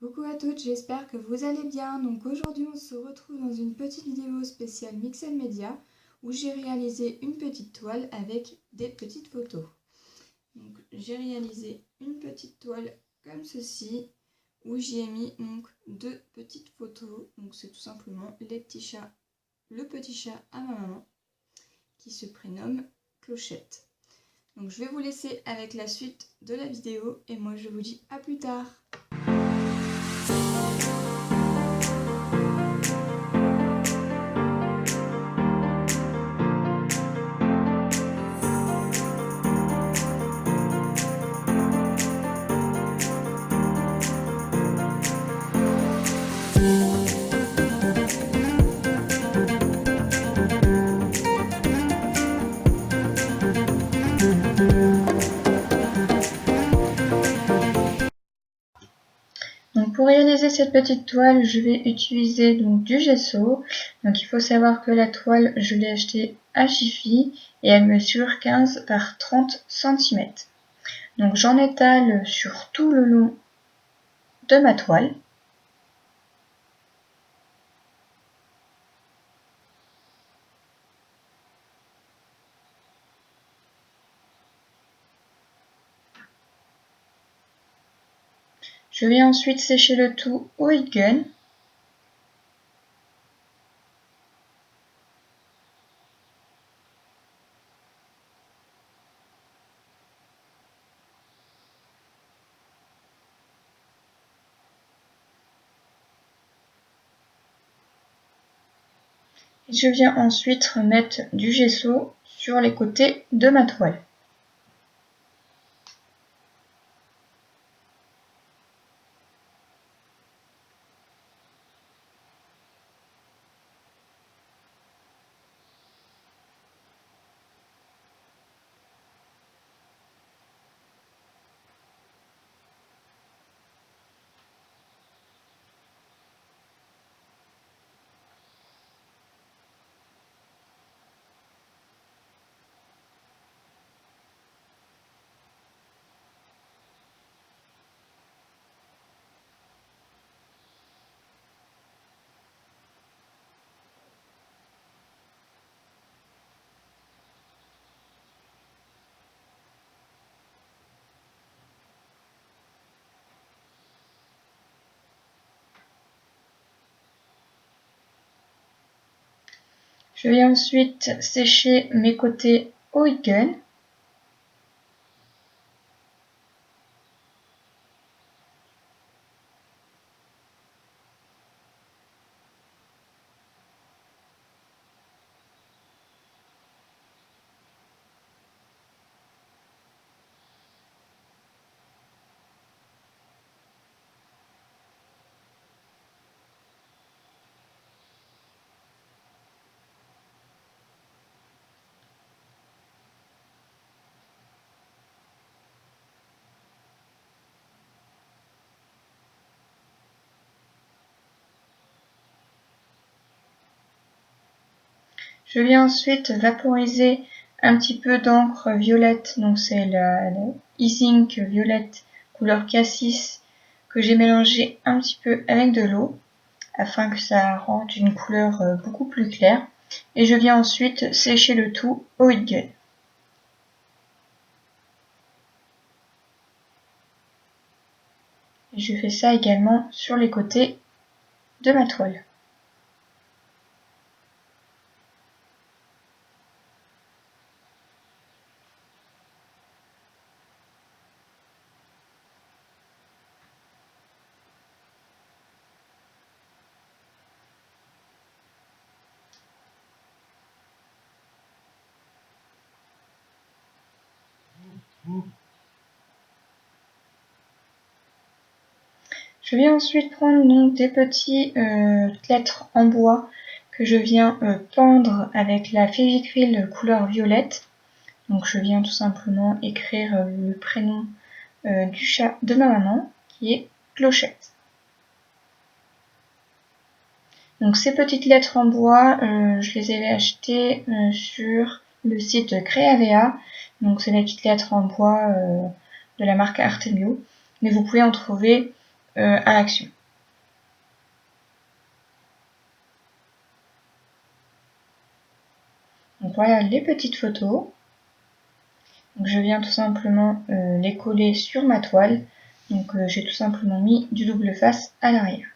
Coucou à toutes, j'espère que vous allez bien. Donc aujourd'hui on se retrouve dans une petite vidéo spéciale Mixel Media où j'ai réalisé une petite toile avec des petites photos. Donc j'ai réalisé une petite toile comme ceci où j'y ai mis donc deux petites photos. Donc c'est tout simplement les petits chats, le petit chat à ma maman qui se prénomme Clochette. Donc je vais vous laisser avec la suite de la vidéo et moi je vous dis à plus tard. Donc pour réaliser cette petite toile, je vais utiliser donc du gesso. Donc il faut savoir que la toile, je l'ai achetée à Jiffy et elle mesure 15 par 30 cm. Donc j'en étale sur tout le long de ma toile. Je vais ensuite sécher le tout au heat gun. Et je viens ensuite remettre du gesso sur les côtés de ma toile. Je vais ensuite sécher mes côtés au heat gun. Je viens ensuite vaporiser un petit peu d'encre violette, donc c'est la E-Ink violette couleur cassis que j'ai mélangé un petit peu avec de l'eau afin que ça rende une couleur beaucoup plus claire. Et je viens ensuite sécher le tout au heat gun. Et je fais ça également sur les côtés de ma toile. Je viens ensuite prendre donc des petits lettres en bois que je viens pendre avec la Févikwil couleur violette. Donc je viens tout simplement écrire le prénom du chat de ma maman qui est Clochette. Donc ces petites lettres en bois, je les avais achetées sur le site Creavea. Donc c'est des petites lettres en bois de la marque Artemio. Mais vous pouvez en trouver à l'action. Donc voilà les petites photos. Donc je viens tout simplement les coller sur ma toile. Donc j'ai tout simplement mis du double face à l'arrière.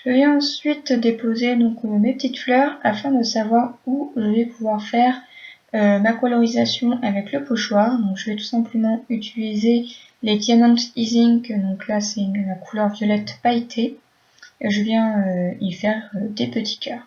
Je vais ensuite déposer donc mes petites fleurs afin de savoir où je vais pouvoir faire ma colorisation avec le pochoir. Donc je vais tout simplement utiliser les Diamond Ink, donc là c'est la couleur violette pailletée, et je viens y faire des petits cœurs.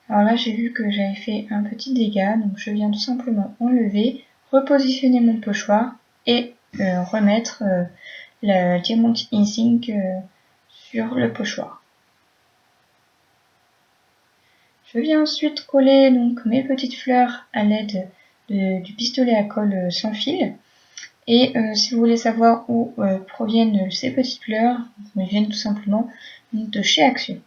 Alors là j'ai vu que j'avais fait un petit dégât, donc je viens tout simplement enlever, repositionner mon pochoir et remettre la Diamond Ink sur le pochoir. Je viens ensuite coller donc mes petites fleurs à l'aide du pistolet à colle sans fil. Et si vous voulez savoir où proviennent ces petites fleurs, elles viennent tout simplement de chez Action.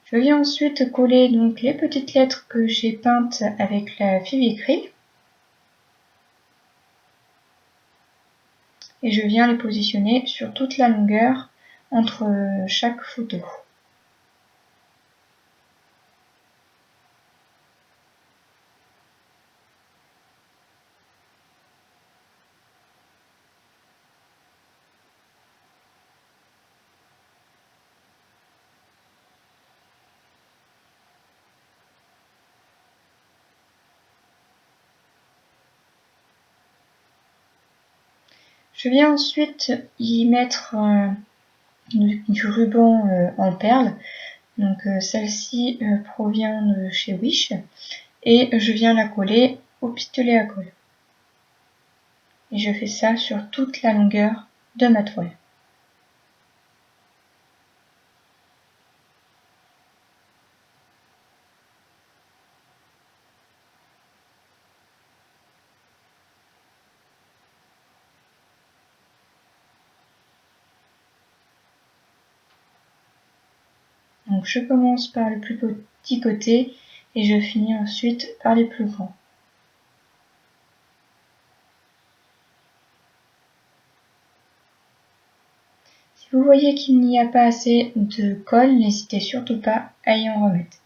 Je viens ensuite coller donc les petites lettres que j'ai peintes avec la Fivicryl. Et je viens les positionner sur toute la longueur entre chaque photo. Je viens ensuite y mettre du ruban en perles. Donc celle-ci provient de chez Wish et je viens la coller au pistolet à colle. Et je fais ça sur toute la longueur de ma toile. Donc je commence par le plus petit côté et je finis ensuite par les plus grands. Si vous voyez qu'il n'y a pas assez de colle, n'hésitez surtout pas à y en remettre.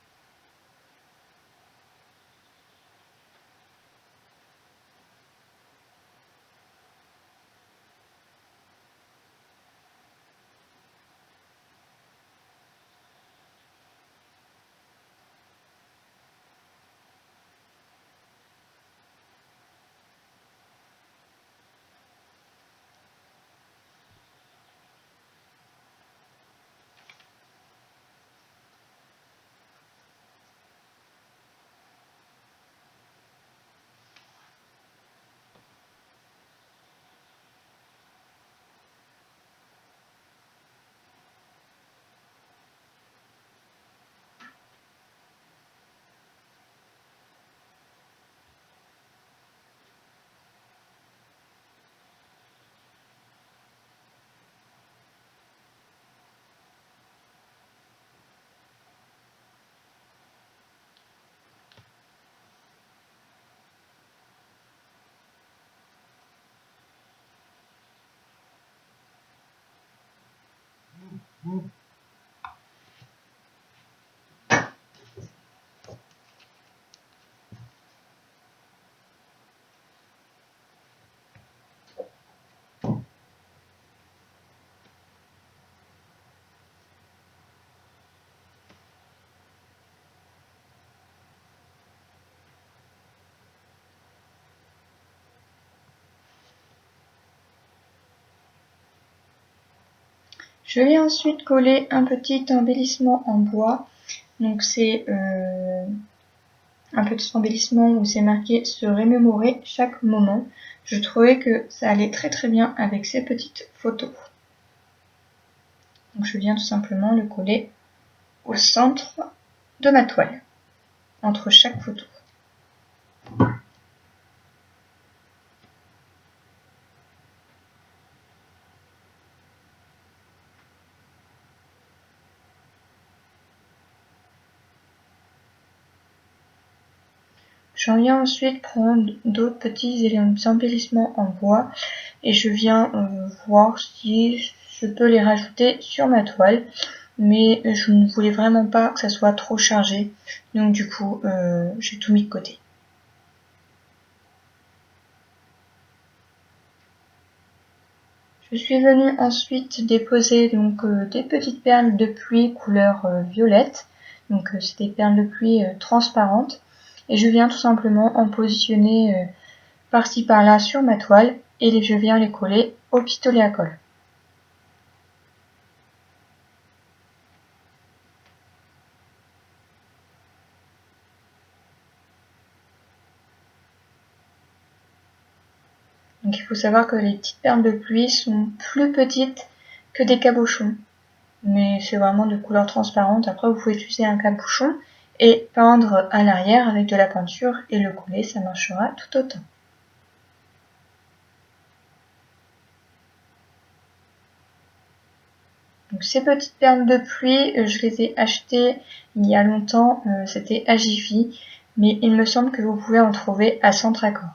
Je vais ensuite coller un petit embellissement en bois. Donc c'est un petit embellissement où c'est marqué « se remémorer chaque moment ». Je trouvais que ça allait très très bien avec ces petites photos. Donc je viens tout simplement le coller au centre de ma toile, entre chaque photo. J'en viens ensuite prendre d'autres petits embellissements en bois et je viens voir si je peux les rajouter sur ma toile, mais je ne voulais vraiment pas que ça soit trop chargé, donc du coup j'ai tout mis de côté. Je suis venue ensuite déposer donc des petites perles de pluie couleur violette, donc c'est des perles de pluie transparentes, et je viens tout simplement en positionner par-ci par-là sur ma toile et je viens les coller au pistolet à colle. Donc il faut savoir que les petites perles de pluie sont plus petites que des cabochons, mais c'est vraiment de couleur transparente. Après vous pouvez utiliser un cabochon et peindre à l'arrière avec de la peinture et le coller, ça marchera tout autant. Donc ces petites perles de pluie, je les ai achetées il y a longtemps, c'était à Jiffy, mais il me semble que vous pouvez en trouver à Centracor.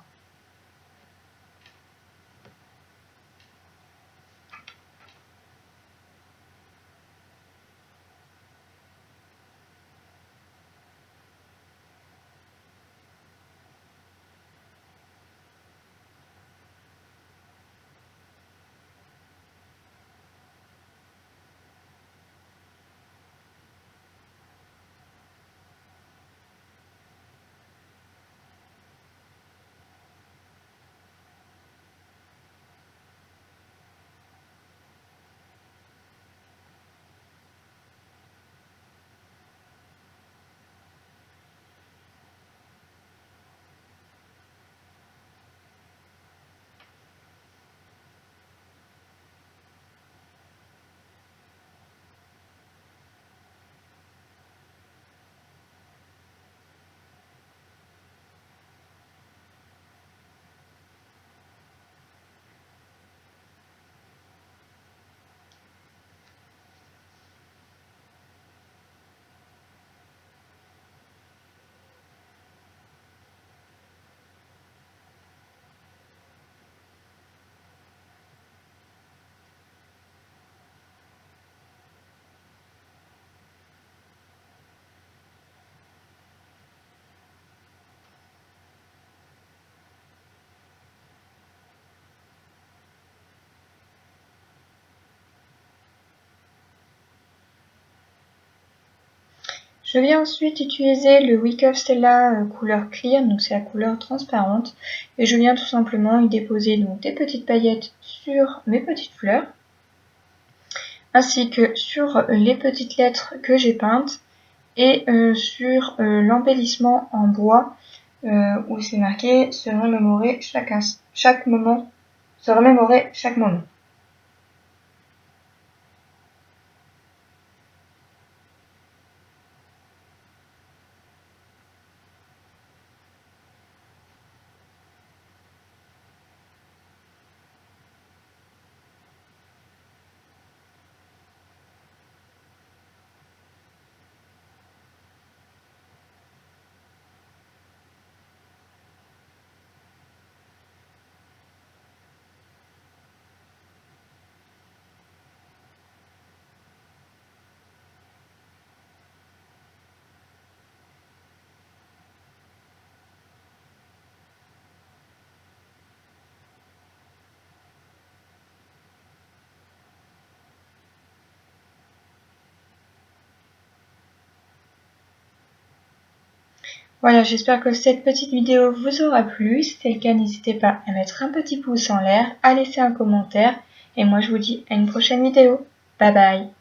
Je vais ensuite utiliser le Wick of Stella couleur clear, donc c'est la couleur transparente, et je viens tout simplement y déposer donc des petites paillettes sur mes petites fleurs, ainsi que sur les petites lettres que j'ai peintes, et sur l'embellissement en bois où c'est marqué se remémorer chaque moment. Voilà, j'espère que cette petite vidéo vous aura plu. Si c'est le cas, n'hésitez pas à mettre un petit pouce en l'air, à laisser un commentaire. Et moi, je vous dis à une prochaine vidéo. Bye bye.